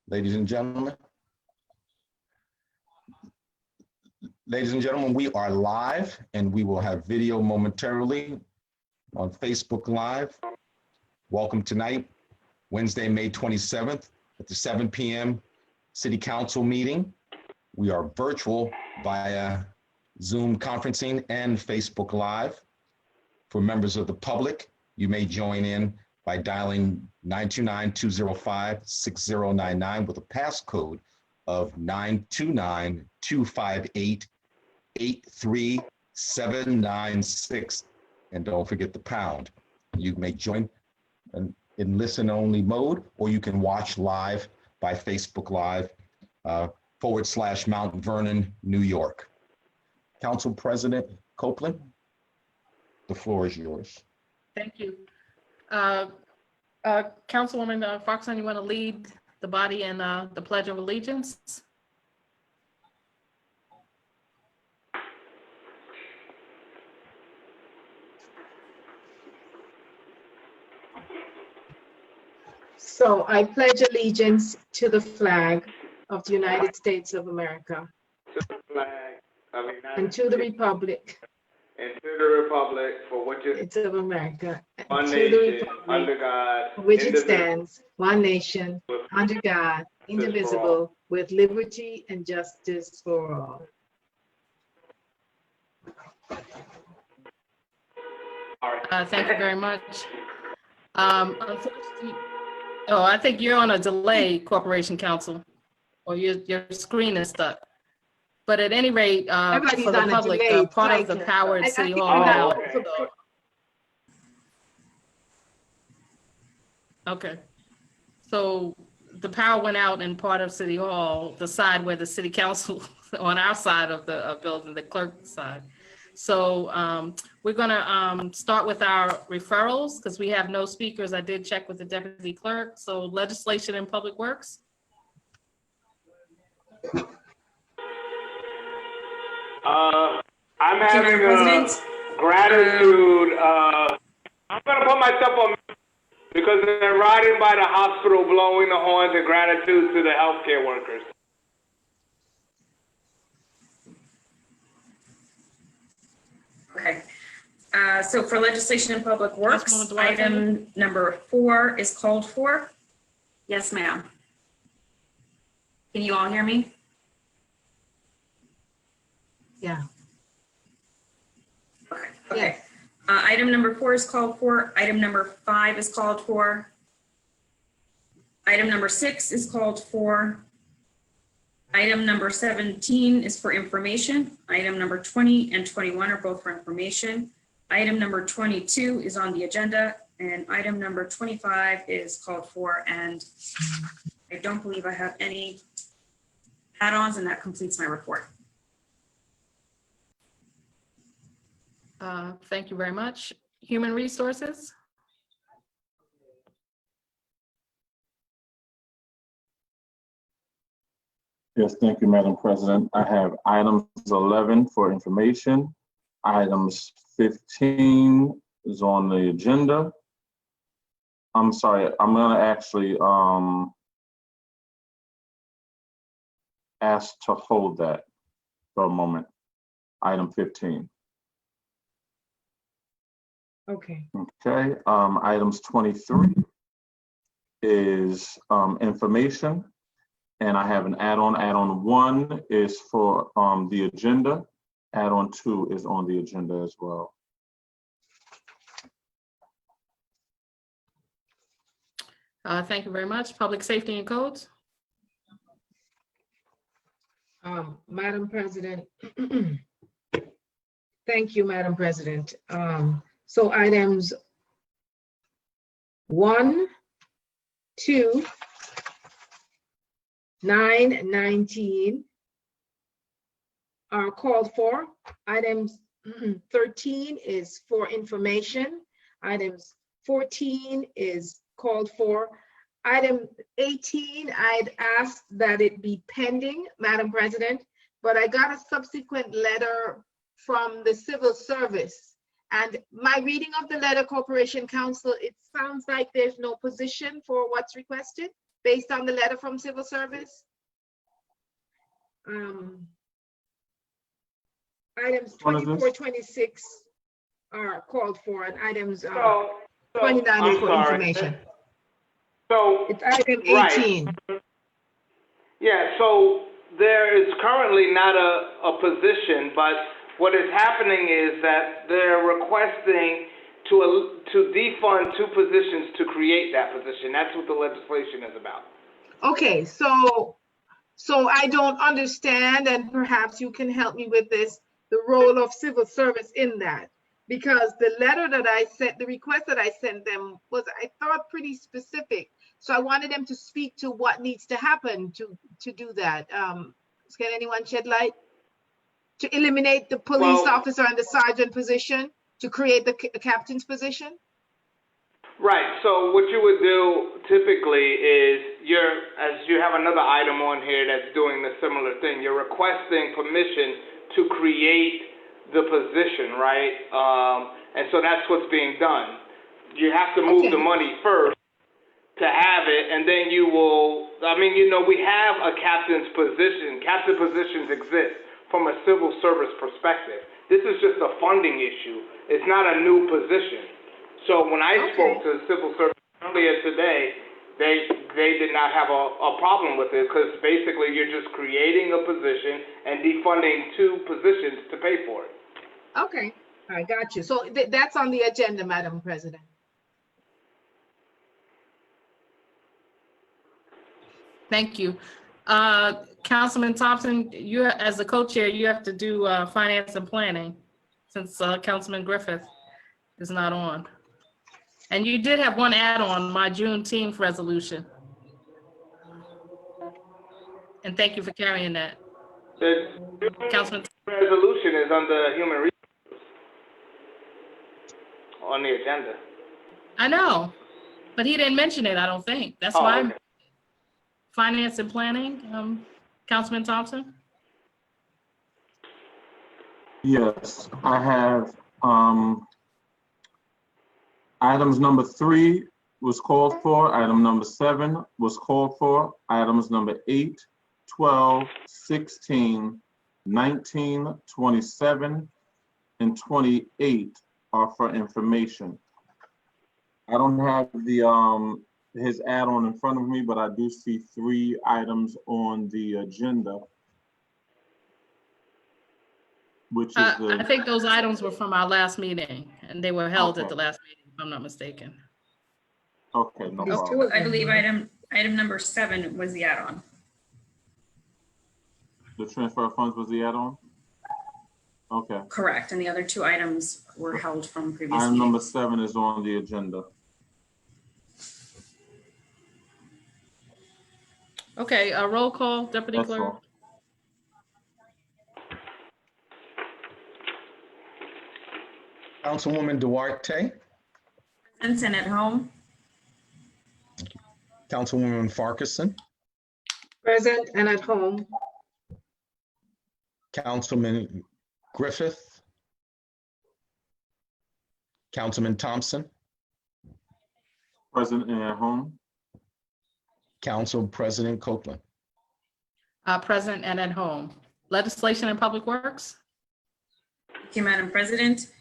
Ladies and gentlemen. Ladies and gentlemen, we are live and we will have video momentarily on Facebook Live. Welcome tonight, Wednesday, May 27th at the 7 p.m. City Council meeting. We are virtual via Zoom conferencing and Facebook Live. For members of the public, you may join in by dialing 929-205-6099 with a passcode of 929-258-83796. And don't forget the pound. You may join in listen-only mode, or you can watch live by Facebook Live / Mount Vernon, New York. Council President Copeland, the floor is yours. Thank you. Councilwoman Foxon, you want to lead the body in the Pledge of Allegiance? So I pledge allegiance to the flag of the United States of America to the flag of the United and to the republic and to the republic for which States of America, and one to the nation, republic under God, for which it indivisible, stands, one nation, with under God, indivisible, with liberty and justice for all. all right. Thank you very much. Unfortunately, I think you're on a delay, Corporation Counsel, or your screen is stuck. But at any rate, Everybody's for the on a public, delay, part of the right. power I at City think Hall we're now. not- Okay. So the power went out in part of City Hall, the side where the City Council, on our side of the building, the clerk side. So we're gonna start with our referrals because we have no speakers. I did check with the deputy clerk. So legislation and public works. I'm having gratitude. I'm gonna put myself on mute because they're riding by the hospital blowing the horns in gratitude to the healthcare workers. Okay, so for legislation and public works, Councilwoman Dwight, item number 4 is called for. Yes, ma'am. Can you all hear me? Yeah. Okay. Item number 4 is called for. Item number 5 is called for. Item number 6 is called for. Item number 17 is for information. Item number 20 and 21 are both for information. Item number 22 is on the agenda, and item number 25 is called for, and I don't believe I have any add-ons, and that completes my report. Thank you very much. Human Resources. Yes, thank you, Madam President. I have items 11 for information. Items 15 is on the agenda. I'm sorry, I'm gonna actually ask to hold that for a moment. Item 15. Okay. Okay, items 23 is information. And I have an add-on. Add-on 1 is for the agenda. Add-on 2 is on the agenda as well. Thank you very much. Public Safety and Codes. Madam President, thank you, Madam President. So items 1, 2, 9 and 19 are called for. Items 13 is for information. Items 14 is called for. Item 18, I'd asked that it be pending, Madam President, but I got a subsequent letter from the civil service. And my reading of the letter, Corporation Counsel, it sounds like there's no position for what's requested. based on the letter from civil service. Items What is this? 24, 26 are called for, and items So 29 is I'm for sorry. information. So, It's item Right. 18. yeah, so there is currently not a position, but what is happening is that they're requesting to defund 2 positions to create that position. That's what the legislation is about. Okay, so I don't understand, and perhaps you can help me with this, the role of civil service in that. Because the letter that I sent, the request that I sent them was, I thought, pretty specific. So I wanted them to speak to what needs to happen to do that. Can anyone shed light? To eliminate the police Well- officer and the sergeant position, to create the captain's position? Right, so what you would do typically is as you have another item on here that's doing the similar thing, you're requesting permission to create the position, right? And so that's what's being done. You have to move Okay. the money first to have it, and then you will, we have a captain's position. Captain positions exist from a civil service perspective. This is just a funding issue. It's not a new position. So when I spoke to the civil service earlier today, they did not have a problem with it, because basically you're just creating a position and defunding 2 positions to pay for it. Okay, I got you. So that's on the agenda, Madam President. Thank you. Councilman Thompson, you, as the co-chair, you have to do finance and planning, since Councilman Griffith is not on. And you did have one add-on, my Juneteenth resolution. And thank you for carrying that. The Councilman, resolution is under human resources on the agenda. I know, but he didn't mention it, I don't think. That's Oh, why okay. finance and planning, Councilman Thompson? Yes, I have, items number 3 was called for, item number 7 was called for, items number 8, 12, 16, 19, 27, and 28 are for information. I don't have the, his add-on in front of me, but I do see 3 items on the agenda, which is I think those items were from our last meeting, and they were held at Okay. the last meeting, if I'm not mistaken. Okay, no These problem. two- I believe item number 7 was the add-on. The transfer of funds was the add-on? Okay. Correct, and the other 2 items were held from previous Item number meetings. 7 is on the agenda. Okay, a roll call, Deputy That's Clerk. all. Councilwoman Duarte, Present and at home. Councilwoman Farkason, Present and at home. Councilman Griffith, Councilman Thompson, Present and at home. Council President Copeland. Present and at home. Legislation and Public Works? Thank you, Madam President.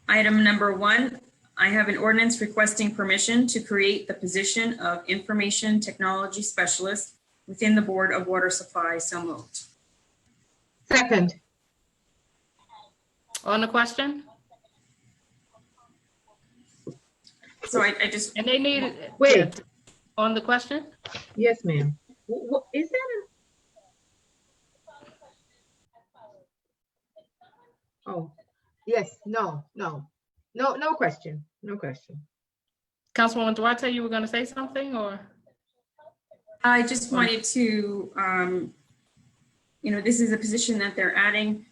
Item number 1, I have an ordinance requesting permission to create the position of Information Technology Specialist within the Board of Water Supply. So moved. Second, On the question? So I just, And they need. Wait. On the question? yes, ma'am. What is that? Oh, yes, no question, no question. Councilwoman Duarte, you were going to say something, or? I just wanted to, this is a position that they're adding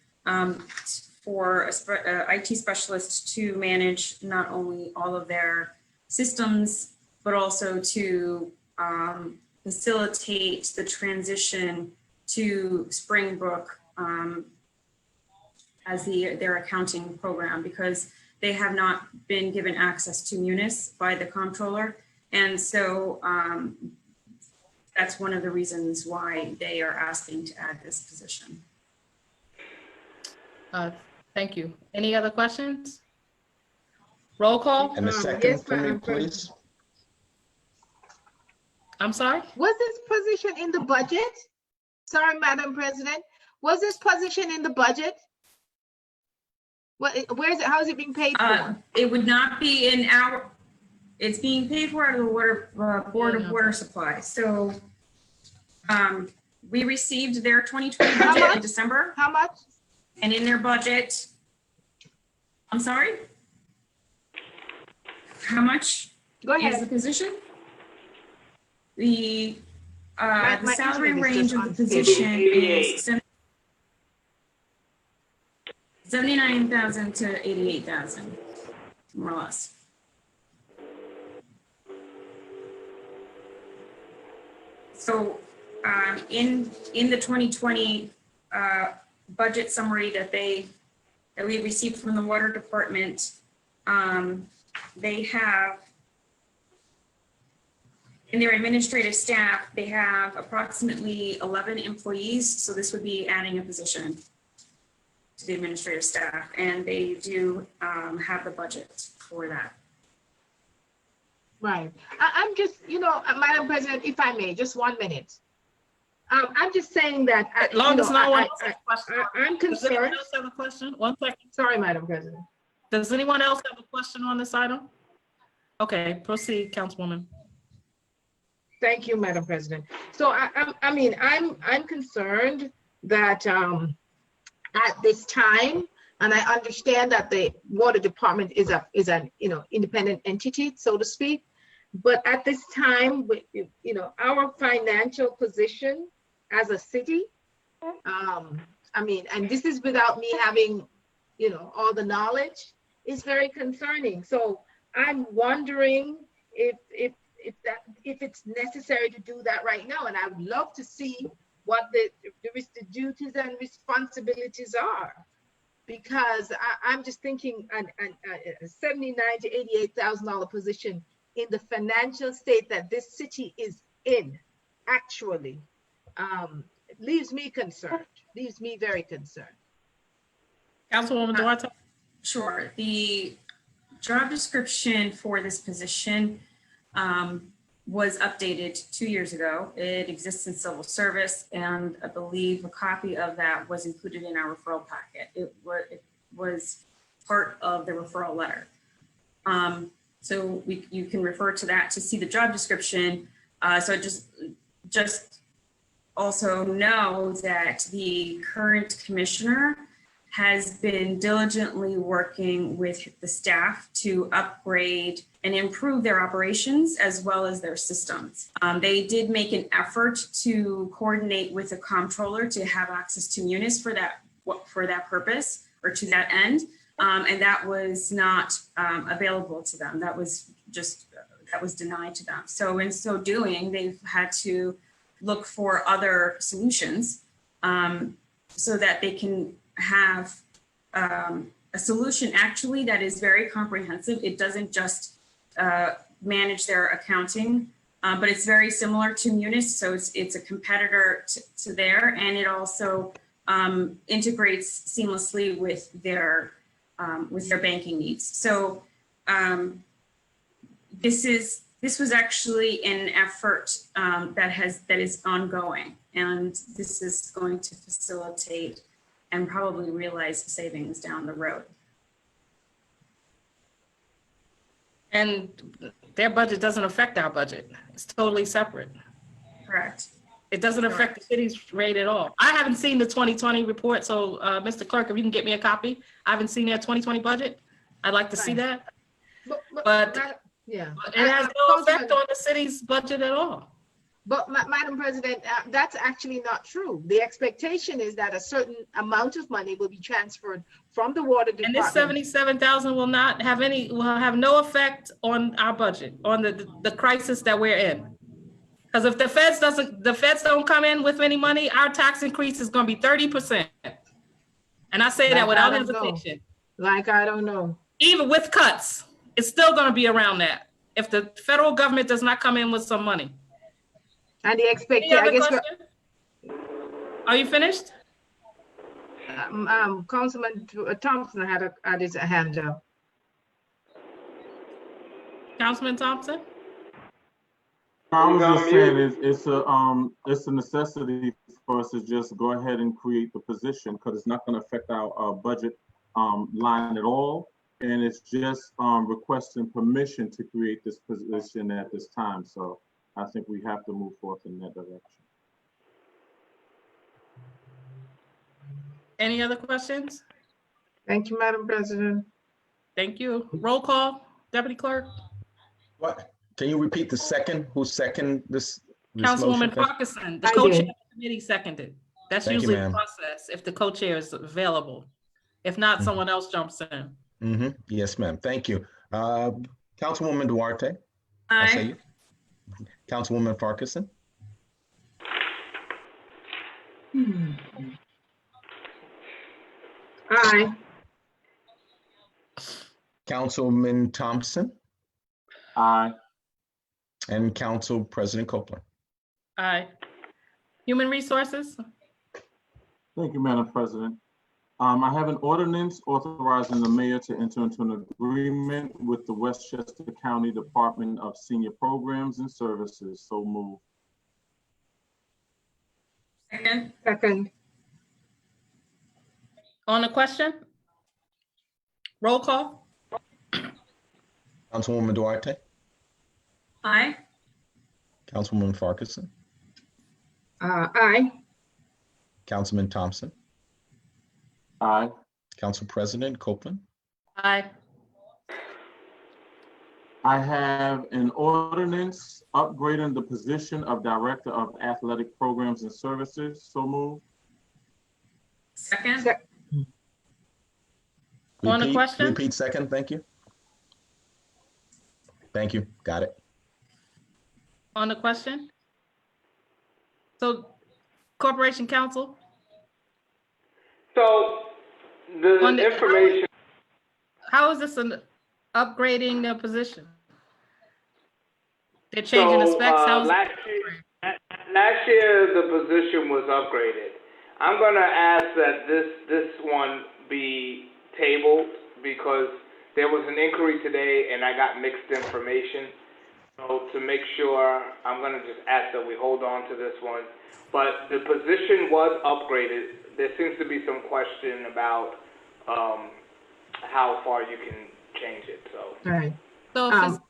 for a IT specialist to manage not only all of their systems, but also to facilitate the transition to Springbrook as their accounting program, because they have not been given access to Munis by the comptroller. And so that's one of the reasons why they are asking to add this position. Thank you. Any other questions? Roll call? And a second Yes, for me, Madam President. please. I'm sorry? Was this position in the budget? Sorry, Madam President. Was this position in the budget? What, where is it? How is it being paid for? It would not be in our, it's being paid for out of the water, Board of Water Supply. So we received their 2020 How budget in much? December, How much? and in their budget, I'm sorry? How much Go is the ahead. position? The My salary internet is range just of the unstable. position 88. is 79,000 to 88,000, more or less. So in the 2020 budget summary that we received from the water department, they have, in their administrative staff, they have approximately 11 employees. So this would be adding a position to the administrative staff, and they do have the budget for that. Right. I'm just, Madam President, if I may, just 1 minute. I'm just saying that. As long as no one else has a question. I'm Does anyone concerned. else have a question? 1 second. Sorry, Madam President. Does anyone else have a question on this item? Okay, proceed, Councilwoman. Thank you, Madam President. So I'm concerned that at this time, and I understand that the water department is an independent entity, so to speak. But at this time, our financial position as a city, and this is without me having, all the knowledge, is very concerning. So I'm wondering if it's necessary to do that right now, and I would love to see what the duties and responsibilities are, because I'm just thinking a $79,000 to $88,000 position in the financial state that this city is in, actually, leaves me concerned. Leaves me very concerned. Councilwoman Duarte? Sure. The job description for this position was updated 2 years ago. It exists in civil service, and I believe a copy of that was included in our referral packet. It was part of the referral letter. So you can refer to that to see the job description. So just also know that the current commissioner has been diligently working with the staff to upgrade and improve their operations as well as their systems. They did make an effort to coordinate with the comptroller to have access to Munis for that purpose, or to that end. And that was not available to them. That was denied to them. So in so doing, they've had to look for other solutions so that they can have a solution actually that is very comprehensive. It doesn't just manage their accounting, but it's very similar to Munis. So it's a competitor to there, and it also integrates seamlessly with their banking needs. So this was actually an effort that is ongoing, and this is going to facilitate and probably realize savings down the road. And their budget doesn't affect our budget. It's totally separate. Correct. It doesn't affect the city's rate at all. I haven't seen the 2020 report, so Mr. Clerk, if you can get me a copy. I haven't seen their 2020 budget. I'd like to see that. But yeah, it has no effect on the city's budget at all. But Madam President, that's actually not true. The expectation is that a certain amount of money will be transferred from the water And department. this 77,000 will have no effect on our budget, on the crisis that we're in. Because if the feds don't come in with any money, our tax increase is going to be 30%. And I say that without hesitation. Like, I don't know. Even with cuts, it's still going to be around that if the federal government does not come in with some money. And the Any expectation, I other guess, question? Are you finished? Councilman Thompson had his hand up. Councilman Thompson? I was He's just on saying it's a necessity for us to just go ahead and create the position because it's not going to affect our budget line at all. And it's just requesting permission to create this position at this time. So I think we have to move forth in that direction. Any other questions? Thank you, Madam President. Thank you. Roll call, Deputy Clerk. What? Can you repeat the second? Who seconded this Councilwoman motion? Farquharson, the I co-chair did. of the committee seconded. That's Thank you, usually the ma'am. process if the co-chair is available. If not, someone else jumps in. Mm-hmm. Yes, ma'am. Thank you. Councilwoman Duarte. I'll say Aye. you. Councilwoman Farquharson. Aye. Councilman Thompson Aye. and Council President Copeland. Aye. Human Resources? Thank you, Madam President. I have an ordinance authorizing the mayor to enter into an agreement with the Westchester County Department of Senior Programs and Services. So move. Second. Second. On the question? Roll call? Councilwoman Duarte, Aye. Councilwoman Farquharson, Aye. Councilman Thompson, Aye. Council President Copeland. Aye. I have an ordinance upgrading the position of Director of Athletic Programs and Services. So move. Second. Sec- On the question? Repeat second, thank you. Thank you, got it. On the question? So Corporation Counsel? So the On the- information, How is this an upgrading their position? They're changing the so specs? How is it? last year the position was upgraded. I'm gonna ask that this one be tabled because there was an inquiry today and I got mixed information. So to make sure, I'm gonna just ask that we hold on to this one. But the position was upgraded. There seems to be some question about how far you can change it, so. Right. So Um,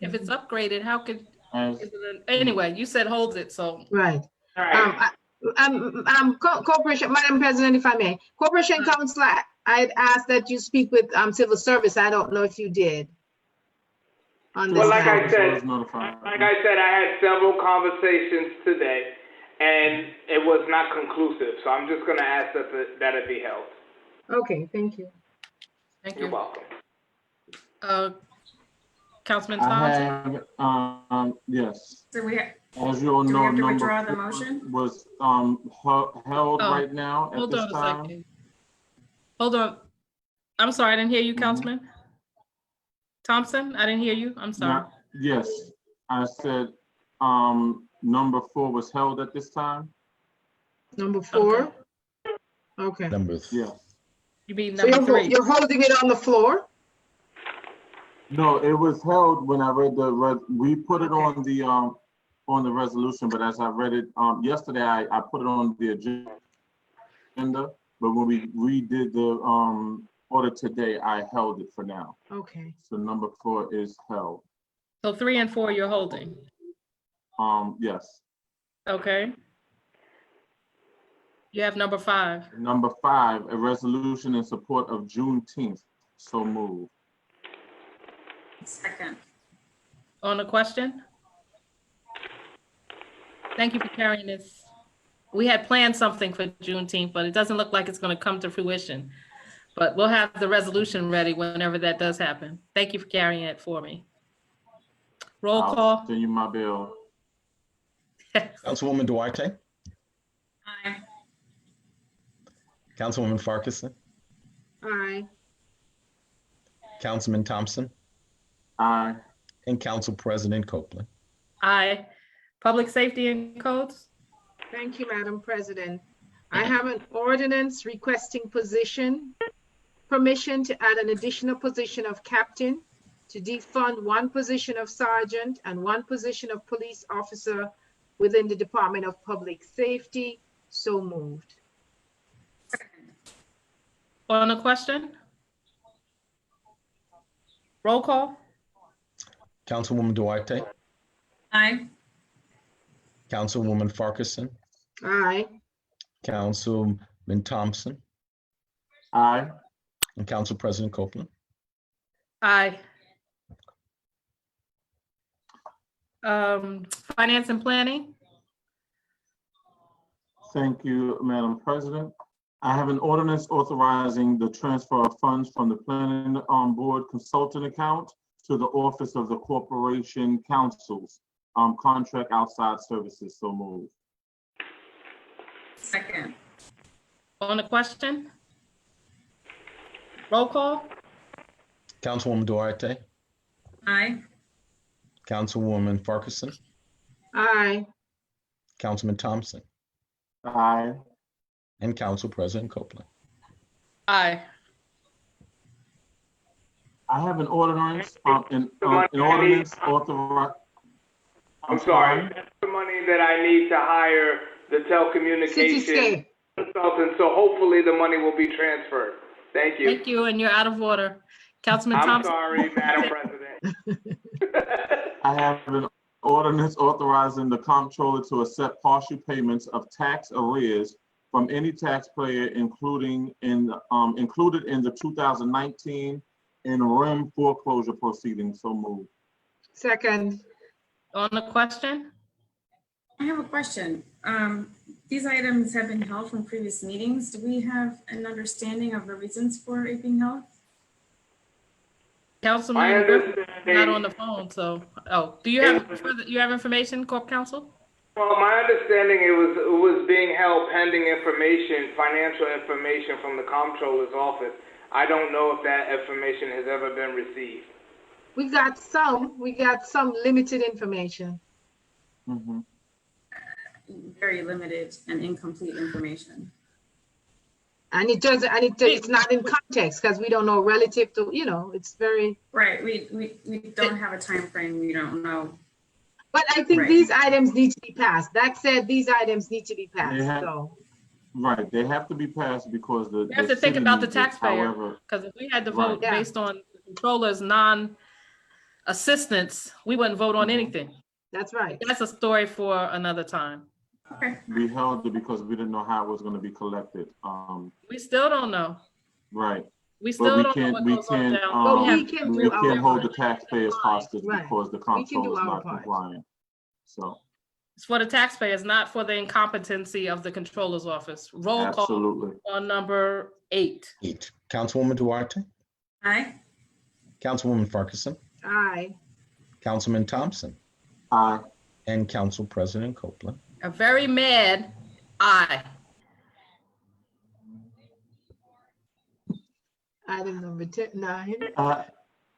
if it's upgraded, how could, As anyway, you said holds it, so. Right. All right. Corporation, Madam President, if I may, Corporation Counsel, I'd ask that you speak with Civil Service. I don't know if you did. On this Well, like I matter. said, I had several conversations today, and it was not conclusive. So I'm just going to ask that it be held. Okay, thank you. Thank You're you. welcome. Councilman I Thompson? have, yes, So as you all Do we know, have to number withdraw the 4 motion? was held Oh, right now at Hold this on a time. second. Hold on. I'm sorry, I didn't hear you, Councilman. Thompson, I didn't hear you. I'm sorry. Now, yes, I said, number 4 was held at this time. Number 4? Okay. Numbers. Yes. You mean So number 3? you're holding it on the floor? No, it was held when I read we put it Okay. on the resolution, but as I read it, yesterday, I put it on the agenda, but when we redid the, order today, I held it for now. Okay. So number 4 is held. So 3 and 4 you're holding. Yes. Okay. You have number 5. Number 5, a resolution in support of Juneteenth. So moved. Second. On the question? Thank you for carrying this. We had planned something for Juneteenth, but it doesn't look like it's going to come to fruition. But we'll have the resolution ready whenever that does happen. Thank you for carrying it for me. Roll I'll call. send you my bill. Councilwoman Duarte, Aye. Councilwoman Farquharson, Aye. Councilman Thompson, Aye. and Council President Copeland. Aye. Public safety and codes? Thank you, Madam President. I have an ordinance requesting permission to add an additional position of captain, to defund one position of sergeant and one position of police officer within the Department of Public Safety. So moved. On the question? Roll call? Councilwoman Duarte, Aye. Councilwoman Farquharson, Aye. Councilman Thompson, Aye. and Council President Copeland. Aye. Finance and planning? Thank you, Madam President. I have an ordinance authorizing the transfer of funds from the Planning Board Consultant account to the Office of the Corporation Council's contract outside services. So moved. Second. On the question? Roll call? Councilwoman Duarte, Aye. Councilwoman Farquharson, Aye. Councilman Thompson, Aye. and Council President Copeland. Aye. I have an ordinance, an ordinance authorize. I'm sorry. That's the money that I need to hire the telecommunication Cityscape. consultant, so hopefully the money will be transferred. Thank you. Thank you, and you're out of order. Councilman I'm Thompson? sorry, Madam President. I have an ordinance authorizing the comptroller to accept partial payments of tax arrears from any taxpayer, included in the 2019 interim foreclosure proceedings. So moved. Second. On the question? I have a question. These items have been held from previous meetings. Do we have an understanding of the reasons for it being held? Councilman Griffin is not on the phone, so, do you have information, Corp Counsel? Well, my understanding it was being held pending information, financial information from the comptroller's office. I don't know if that information has ever been received. We got some limited information. Mhm. Very limited and incomplete information. And it's not in context because we don't know relative to, it's very. Right, we don't have a time frame. We don't know. But I think Right. these items need to be passed. That said, these items need to be passed, Yeah. so. Right, they have to be passed because We have to think city about the needs it. taxpayer, However, because if we had to Right. vote Yeah. based on the controller's non-assistance, we wouldn't vote on Mhm. anything. That's right. That's a story for another time. Okay. we held it because we didn't know how it was going to be collected. We still don't know. Right. We But still we don't know can't, what we goes on can't, down. But We we have- can we do can't our hold the part. taxpayers hostage Right. because the We can do comptroller is our not part. compliant. So, It's for the taxpayers, not for the incompetency of the controller's office. Roll call absolutely. on number 8. Councilwoman Duarte, Aye. Councilwoman Farquharson, Aye. Councilman Thompson, Aye. and Council President Copeland. A very mad aye. Item number 9. I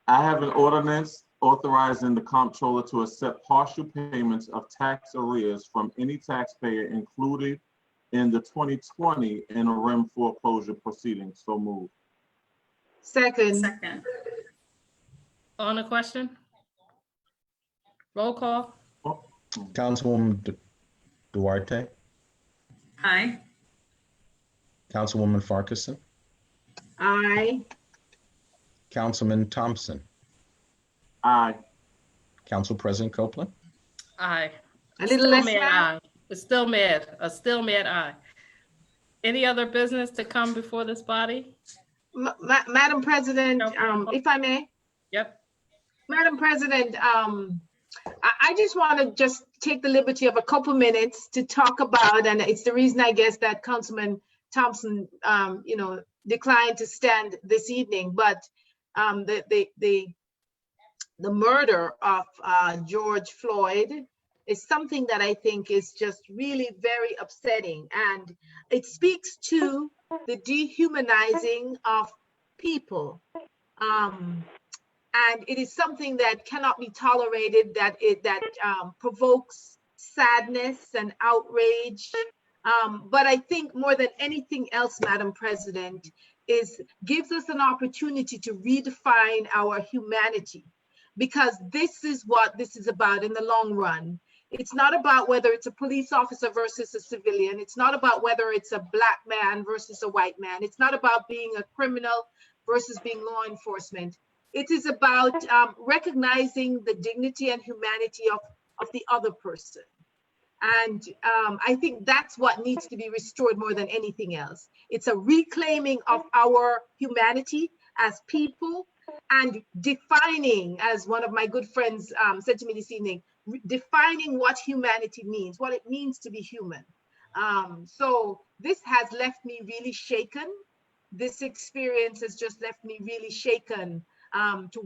have an ordinance authorizing the comptroller to accept partial payments of tax arrears from any taxpayer included in the 2020 interim foreclosure proceedings. So moved. Second. Second. On the question? Roll call? Councilwoman Duarte, Aye. Councilwoman Farquharson, Aye. Councilman Thompson, Aye. Council President Copeland. Aye. A little Still less mad mad? aye. It's still mad, a still mad aye. Any other business to come before this body? Madam President, No. if I may. Yep. Madam President, I just want to just take the liberty of a couple minutes to talk about, and it's the reason I guess that Councilman Thompson, declined to stand this evening, but the murder of George Floyd is something that I think is just really very upsetting, and it speaks to the dehumanizing of people. And it is something that cannot be tolerated, that provokes sadness and outrage. But I think more than anything else, Madam President, gives us an opportunity to redefine our humanity, because this is what this is about in the long run. It's not about whether it's a police officer versus a civilian. It's not about whether it's a Black man versus a white man. It's not about being a criminal versus being law enforcement. It is about recognizing the dignity and humanity of the other person. And I think that's what needs to be restored more than anything else. It's a reclaiming of our humanity as people, and defining, as one of my good friends said to me this evening, defining what humanity means, what it means to be human. So this has left me really shaken. This experience has just left me really shaken to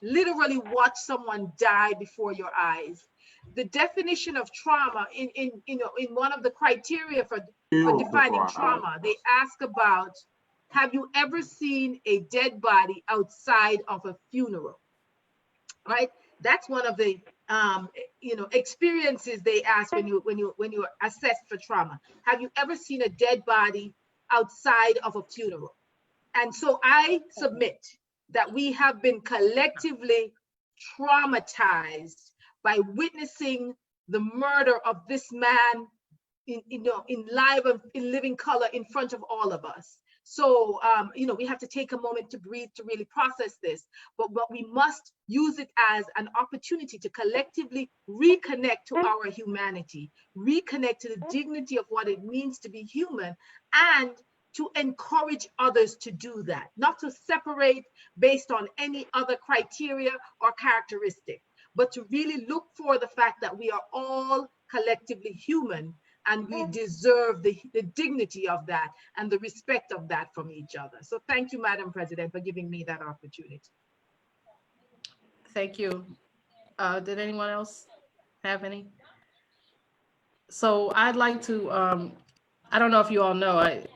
literally watch someone die before your eyes. The definition of trauma in one of the criteria for defining trauma, they ask about, have you ever seen a dead body outside of a funeral? Right? That's one of the experiences they ask when you assess for trauma. Have you ever seen a dead body outside of a funeral? And so I submit that we have been collectively traumatized by witnessing the murder of this man in living color in front of all of us. So, we have to take a moment to breathe, to really process this, but we must use it as an opportunity to collectively reconnect to our humanity, reconnect to the dignity of what it means to be human, and to encourage others to do that, not to separate based on any other criteria or characteristic, but to really look for the fact that we are all collectively human, and we deserve the dignity of that and the respect of that from each other. So thank you, Madam President, for giving me that opportunity. Thank you. Did anyone else have any? So I'd like to, I don't know if you all know, I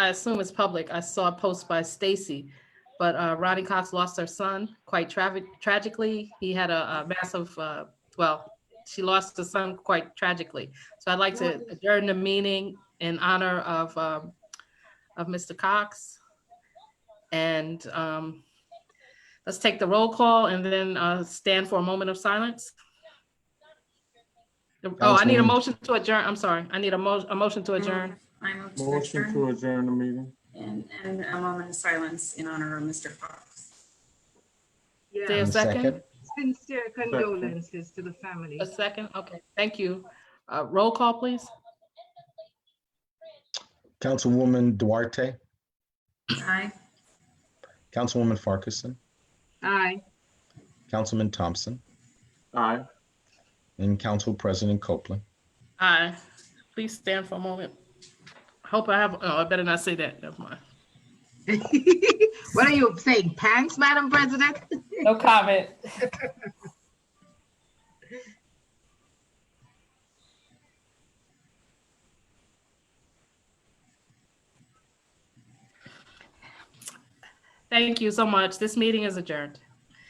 assume it's public. I saw a post by Stacy, but Ronnie Cox lost her son quite tragically. He had a massive, she lost her son quite tragically. So I'd like to adjourn the meeting in honor of Mr. Cox. And let's take the roll call and then stand for a moment of silence. Oh, I need a motion to adjourn. I'm sorry. I need a motion to adjourn. I move to Motion adjourn to adjourn the meeting. and a moment of silence in honor of Mr. Fox. Is there Yeah, a second? sincere condolences to the family. A second? Okay, thank you. Roll call, please. Councilwoman Duarte, Aye. Councilwoman Farquharson, Aye. Councilman Thompson, Aye. and Council President Copeland. Aye. Please stand for a moment. Hope I have, I better not say that. Never mind. What are you saying, pants, Madam President? No comment. Thank you so much. This meeting is adjourned.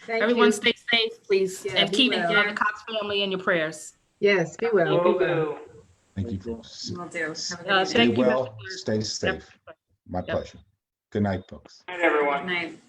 Thank Everyone you. stay safe, please, Yeah, and be keep well. the Cox family in your prayers. Yes, be well. Will Be well. do. Thank you, folks. Will do. Have a good Stay night. Stay Thank you, well, Mr. Clerk. stay safe. My Yep. pleasure. Good night, folks. Good night, everyone. Good night.